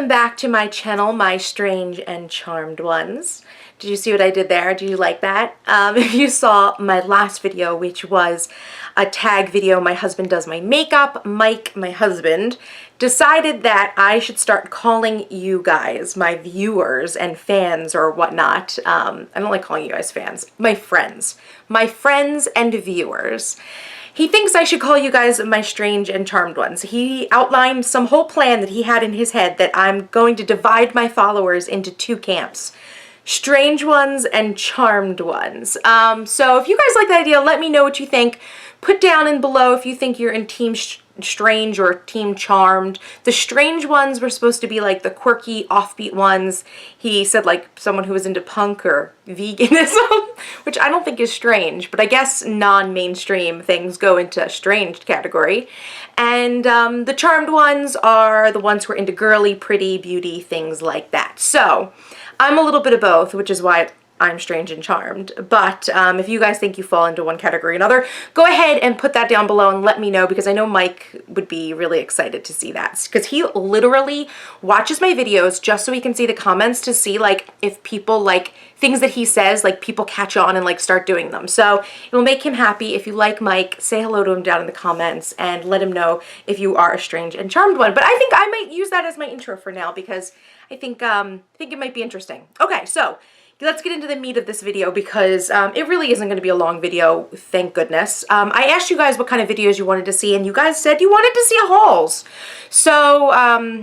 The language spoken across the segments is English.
welcome back to my channel, my strange and charmed ones. Did you see what I did there? Did you like that? If you saw my last video, which was a tag video, my husband does my makeup, Mike, my husband, decided that I should start calling you guys, my viewers and fans or whatnot. I don't like calling you guys fans, my friends and viewers. He thinks I should call you guys my strange and charmed ones. He outlined some whole plan that he had in his head that I'm going to divide my followers into two camps. Strange ones and charmed ones. So if you guys like the idea, let me know what you think. Put down in below if you think you're in team strange or team charmed. The strange ones were supposed to be like the quirky offbeat ones. He said like someone who was into punk or veganism, which I don't think is strange, but I guess non-mainstream things go into a strange category. And the charmed ones are the ones who are into girly, pretty, beauty, things like that. So I'm a little bit of both, which is why I'm strange and charmed. But if you guys think you fall into one category or another, go ahead and put that down below and let me know, because I know Mike would be really excited to see that, because he literally watches my videos just so he can see the comments to see like if people like things that he says, like people catch on and like start doing them. So it will make him happy. If you like Mike, say hello to him down in the comments and let him know if you are a strange and charmed one. But I think I might use that as my intro for now, because I think it might be interesting. Okay, so let's get into the meat of this video, because it really isn't going to be a long video, thank goodness. I asked you guys what kind of videos you wanted to see, and you guys said you wanted to see hauls. So,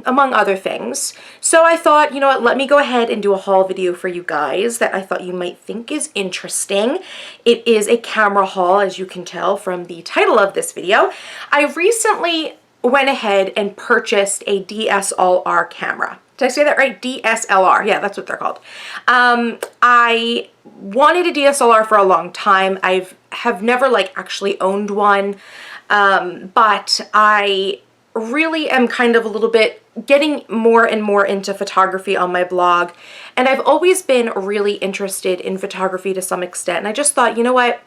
among other things. So I thought, you know what, let me go ahead and do a haul video for you guys that I thought you might think is interesting. It is a camera haul, as you can tell from the title of this video. I recently went ahead and purchased a DSLR camera. Did I say that right? DSLR. Yeah, that's what they're called. I wanted a DSLR for a long time. Have never like actually owned one, but I really am kind of a little bit getting more and more into photography on my blog, and I've always been really interested in photography to some extent, and I just thought, you know what?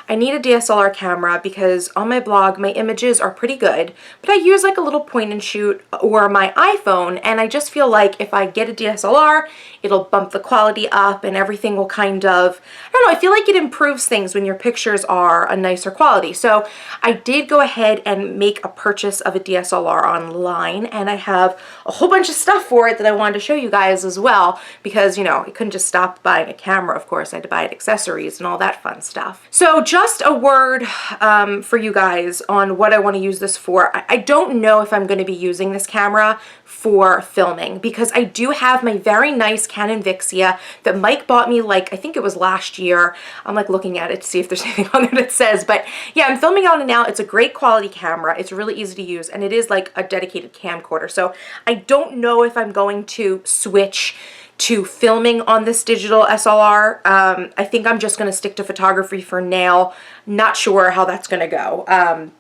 I need a DSLR camera because on my blog, my images are pretty good, but I use like a little point and shoot or my iPhone, and I just feel like if I get a DSLR, it'll bump the quality up and everything will kind of, I don't know, I feel like it improves things when your pictures are a nicer quality. So I did go ahead and make a purchase of a DSLR online, and I have a whole bunch of stuff for it that I wanted to show you guys as well, because, you know, I couldn't just stop buying a camera, of course. I had to buy accessories and all that fun stuff. So just a word for you guys on what I want to use this for. I don't know if I'm going to be using this camera for filming, because I do have my very nice Canon Vixia that Mike bought me, like, I think it was last year. I'm like looking at it to see if there's anything on it that says, but yeah, I'm filming on it now. It's a great quality camera. It's really easy to use, and it is like a dedicated camcorder. So I don't know if I'm going to switch to filming on this digital SLR. I think I'm just going to stick to photography for now. Not sure how that's going to go.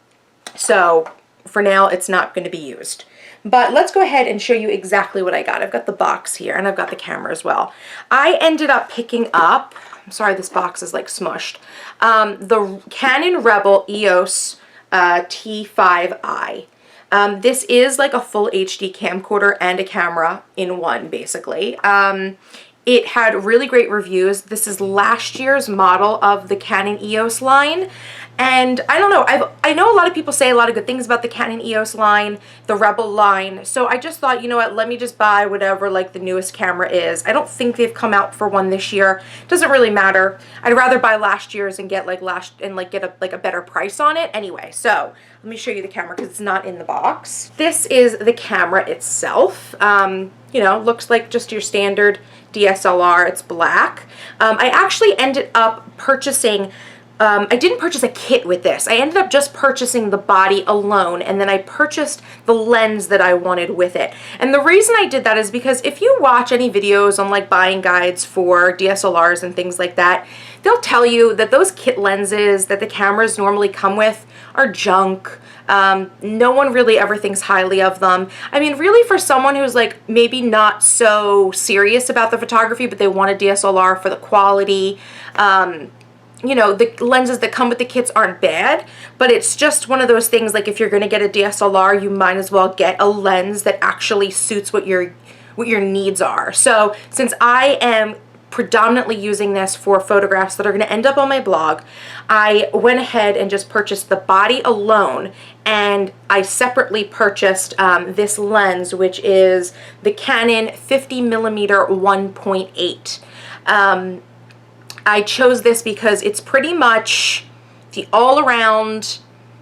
So for now, it's not going to be used. But let's go ahead and show you exactly what I got. I've got the box here, and I've got the camera as well. I ended up picking up, I'm sorry, this box is like smushed, the Canon Rebel EOS T5i. This is like a full HD camcorder and a camera in one, basically. It had really great reviews. This is last year's model of the Canon EOS line. And I don't know, I know a lot of people say a lot of good things about the Canon EOS line, the Rebel line, so I just thought, you know what, let me just buy whatever like the newest camera is. I don't think they've come out for one this year. Doesn't really matter. I'd rather buy last year's and get like get a better price on it. Anyway, so let me show you the camera because it's not in the box. This is the camera itself. You know, looks like just your standard DSLR. It's black. I actually ended up purchasing I didn't purchase a kit with this. I ended up just purchasing the body alone, and then I purchased the lens that I wanted with it. And the reason I did that is because if you watch any videos on like buying guides for DSLRs and things like that, they'll tell you that those kit lenses that the cameras normally come with are junk. No one really ever thinks highly of them. I mean, really, for someone who's like maybe not so serious about the photography, but they want a DSLR for the quality, you know, the lenses that come with the kits aren't bad, but it's just one of those things, like if you're going to get a DSLR, you might as well get a lens that actually suits what your needs are. So since I am predominantly using this for photographs that are going to end up on my blog, I went ahead and just purchased the body alone, and I separately purchased this lens, which is the Canon 50mm 1.8. I chose this because it's pretty much the all-around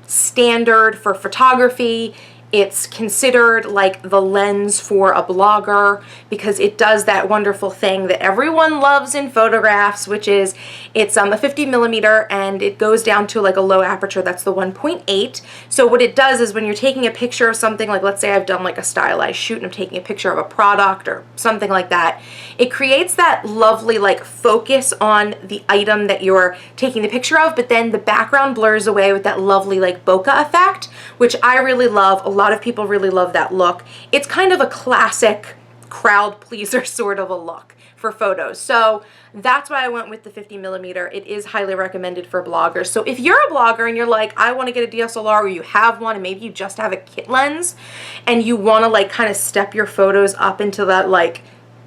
standard for photography. It's considered like the lens for a blogger because it does that wonderful thing that everyone loves in photographs, which is it's a 50mm and it goes down to like a low aperture. That's the 1.8. So what it does is when you're taking a picture of something, like let's say I've done like a stylized shoot and I'm taking a picture of a product or something like that, it creates that lovely like focus on the item that you're taking the picture of, but then the background blurs away with that lovely like bokeh effect, which I really love. A lot of people really love that look. It's kind of a classic crowd pleaser sort of a look for photos. So that's why I went with the 50mm. It is highly recommended for bloggers. So if you're a blogger and you're like, I want to get a DSLR, or you have one and maybe you just have a kit lens and you want to like kind of step your photos up into that like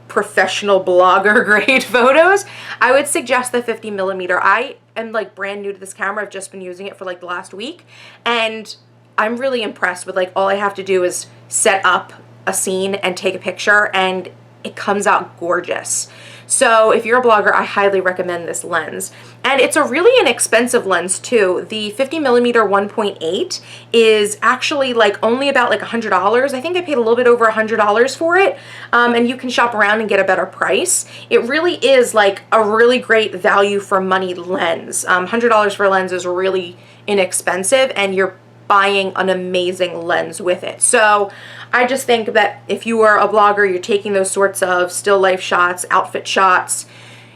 professional blogger grade photos, I would suggest the 50mm. I am like brand new to this camera. I've just been using it for like the last week, and I'm really impressed with like all I have to do is set up a scene and take a picture and it comes out gorgeous. So if you're a blogger, I highly recommend this lens. And it's a really inexpensive lens too. The 50mm 1.8 is actually like only about like $100. I think I paid a little bit over $100 for it. And you can shop around and get a better price. It really is like a really great value for money lens. $100 for a lens is really inexpensive, and you're buying an amazing lens with it. So I just think that if you are a blogger, you're taking those sorts of still life shots, outfit shots,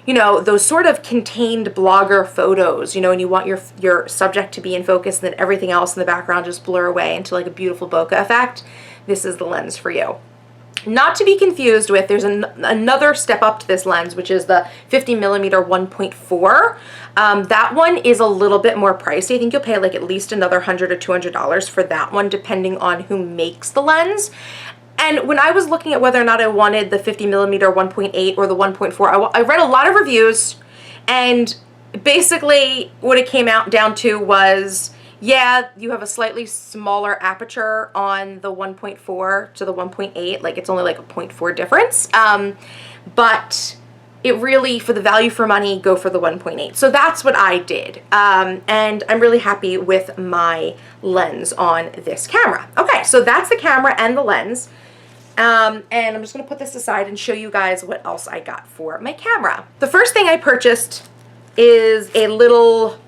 you know, those sort of contained blogger photos, you know, and you want your subject to be in focus and then everything else in the background just blur away into like a beautiful bokeh effect, this is the lens for you. Not to be confused with, there's another step up to this lens, which is the 50mm 1.4. That one is a little bit more pricey. I think you'll pay like at least another $100 or $200 for that one, depending on who makes the lens. And when I was looking at whether or not I wanted the 50mm 1.8 or the 1.4, I read a lot of reviews, and basically what it came out down to was, yeah, you have a slightly smaller aperture on the 1.4 to the 1.8, like it's only like a 0.4 difference, but it really, for the value for money, go for the 1.8. So that's what I did, and I'm really happy with my lens on this camera. Okay, so that's the camera and the lens, and I'm just going to put this aside and show you guys what else I got for my camera. The first thing I purchased is a little...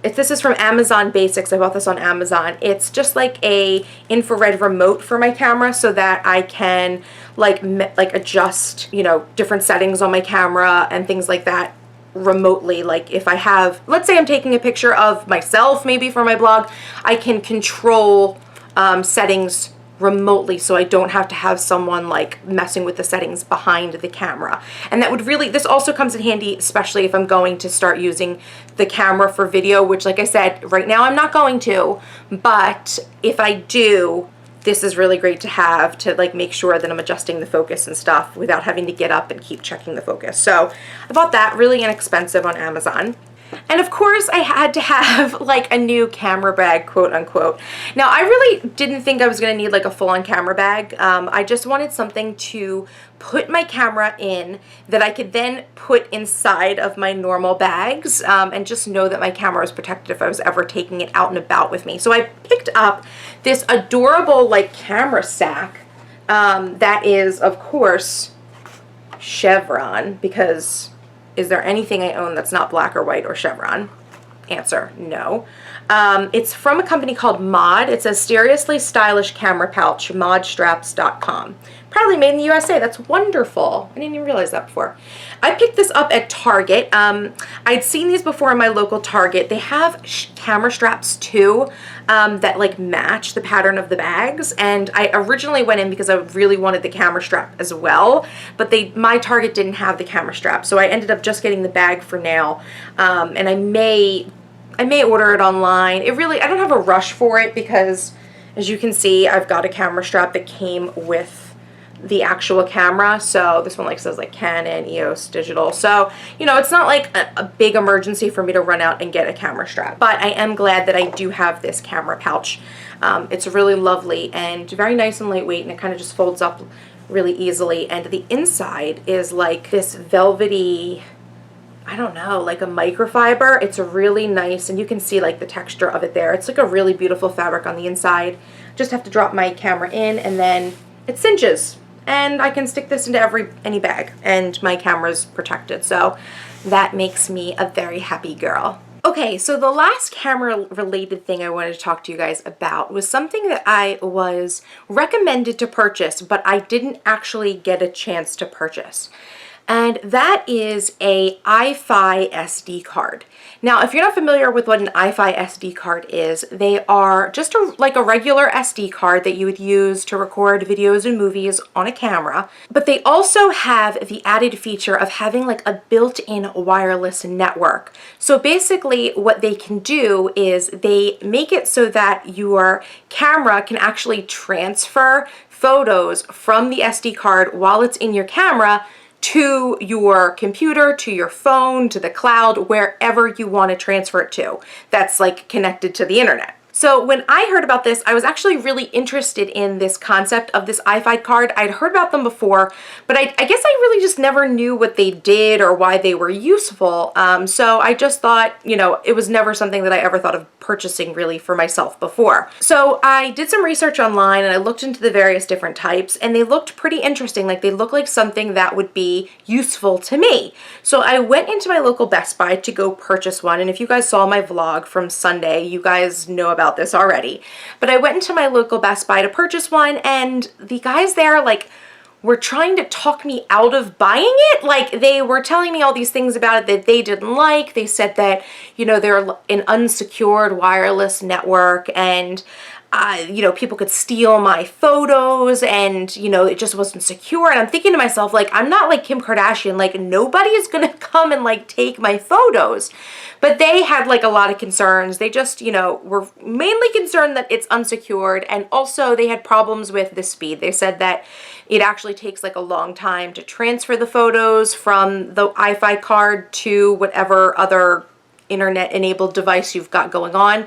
This is from Amazon Basics. I bought this on Amazon. It's just like a infrared remote for my camera so that I can like adjust, you know, different settings on my camera and things like that remotely. Like if I have, let's say I'm taking a picture of myself maybe for my blog, I can control settings remotely so I don't have to have someone like messing with the settings behind the camera. And that would really, this also comes in handy, especially if I'm going to start using the camera for video, which like I said, right now I'm not going to, but if I do, this is really great to have to like make sure that I'm adjusting the focus and stuff without having to get up and keep checking the focus. So I bought that, really inexpensive on Amazon. And of course I had to have like a new camera bag, quote unquote. Now I really didn't think I was going to need like a full-on camera bag. I just wanted something to put my camera in that I could then put inside of my normal bags, and just know that my camera was protected if I was ever taking it out and about with me. So I picked up this adorable like camera sack that is of course chevron, because is there anything I own that's not black or white or chevron? Answer, no. It's from a company called Mod. It says seriously stylish camera pouch, modstraps.com. Proudly made in the USA. That's wonderful. I didn't even realize that before. I picked this up at Target. I'd seen these before in my local Target. They have camera straps too that like match the pattern of the bags. And I originally went in because I really wanted the camera strap as well, but my Target didn't have the camera strap. So I ended up just getting the bag for now. And I may order it online. I don't have a rush for it because, as you can see, I've got a camera strap that came with the actual camera. So this one like says like Canon EOS digital. So, you know, it's not like a big emergency for me to run out and get a camera strap. But I am glad that I do have this camera pouch. It's really lovely and very nice and lightweight, and it kind of just folds up really easily. And the inside is like this velvety, I don't know, like a microfiber. It's really nice, and you can see like the texture of it there. It's like a really beautiful fabric on the inside. Just have to drop my camera in and then it cinches, and I can stick this into any bag and my camera's protected. So that makes me a very happy girl. Okay, so the last camera related thing I wanted to talk to you guys about was something that I was recommended to purchase, but I didn't actually get a chance to purchase. And that is a Wi-Fi SD card. Now, if you're not familiar with what an Wi-Fi SD card is, they are just like a regular SD card that you would use to record videos and movies on a camera. But they also have the added feature of having like a built-in wireless network. So basically what they can do is they make it so that your camera can actually transfer photos from the SD card while it's in your camera to your computer, to your phone, to the cloud, wherever you want to transfer it to. That's like connected to the internet. So when I heard about this, I was actually really interested in this concept of this Wi-Fi card. I'd heard about them before, but I guess I really just never knew what they did or why they were useful. So I just thought, you know, it was never something that I ever thought of purchasing really for myself before. So I did some research online and I looked into the various different types, and they looked pretty interesting. Like, they looked like something that would be useful to me. So I went into my local Best Buy to go purchase one. And if you guys saw my vlog from Sunday, you guys know about this already. But I went into my local Best Buy to purchase one, and the guys there like were trying to talk me out of buying it. Like, they were telling me all these things about it that they didn't like. They said that, you know, they're an unsecured wireless network, and you know, people could steal my photos, and, you know, it just wasn't secure. And I'm thinking to myself, like, I'm not like Kim Kardashian. Like, nobody is gonna come and like take my photos. But they had like a lot of concerns. They just, you know, were mainly concerned that it's unsecured, and also they had problems with the speed. They said that it actually takes like a long time to transfer the photos from the Wi-Fi card to whatever other internet-enabled device you've got going on.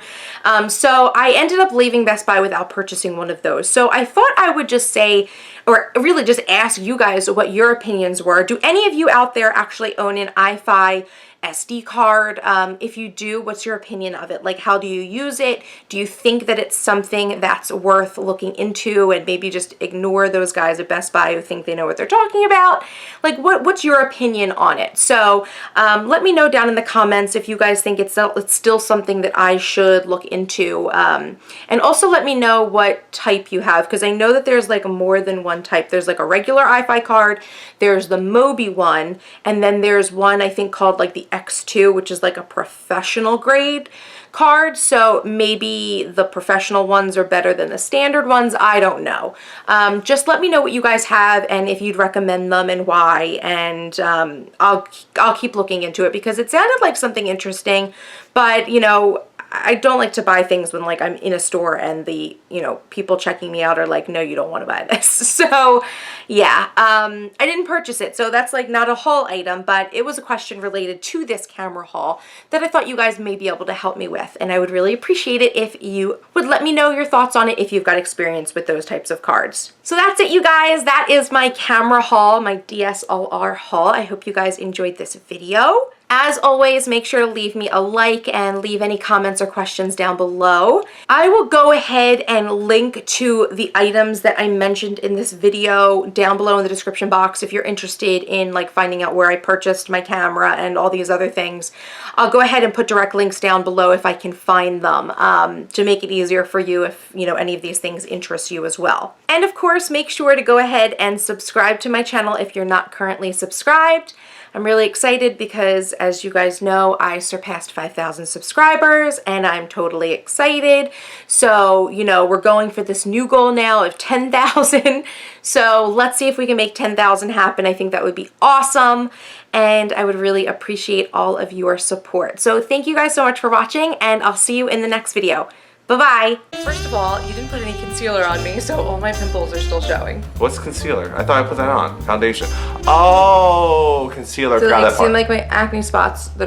So I ended up leaving Best Buy without purchasing one of those. So I thought I would just say, or really just ask you guys what your opinions were. Do any of you out there actually own an Wi-Fi SD card? If you do, what's your opinion of it? Like, how do you use it? Do you think that it's something that's worth looking into, and maybe just ignore those guys at Best Buy who think they know what they're talking about? Like, what's your opinion on it? So let me know down in the comments if you guys think it's still something that I should look into. And also let me know what type you have, because I know that there's like more than one type. There's like a regular Wi-Fi card, there's the Mobi one, and then there's one I think called like the X2, which is like a professional grade card. So maybe the professional ones are better than the standard ones. I don't know. Just let me know what you guys have and if you'd recommend them and why, and I'll keep looking into it, because it sounded like something interesting. But, you know, I don't like to buy things when like I'm in a store and the, you know, people checking me out are like, no, you don't want to buy this. So yeah, I didn't purchase it. So that's like not a haul item, but it was a question related to this camera haul that I thought you guys may be able to help me with. And I would really appreciate it if you would let me know your thoughts on it if you've got experience with those types of cards. So that's it, you guys. That is my camera haul, my DSLR haul. I hope you guys enjoyed this video. As always, make sure to leave me a like and leave any comments or questions down below. I will go ahead and link to the items that I mentioned in this video down below in the description box if you're interested in like finding out where I purchased my camera and all these other things. I'll go ahead and put direct links down below if I can find them to make it easier for you if, you know, any of these things interest you as well. And of course, make sure to go ahead and subscribe to my channel if you're not currently subscribed. I'm really excited because, as you guys know, I surpassed 5,000 subscribers and I'm totally excited. So, you know, we're going for this new goal now of 10,000. So let's see if we can make 10,000 happen. I think that would be awesome. And I would really appreciate all of your support. So thank you guys so much for watching, and I'll see you in the next video. Bye-bye. First of all, you didn't put any concealer on me, so all my pimples are still showing. What's concealer? I thought I put that on. Foundation. Oh, concealer. So Got you that part. seem like my acne spots.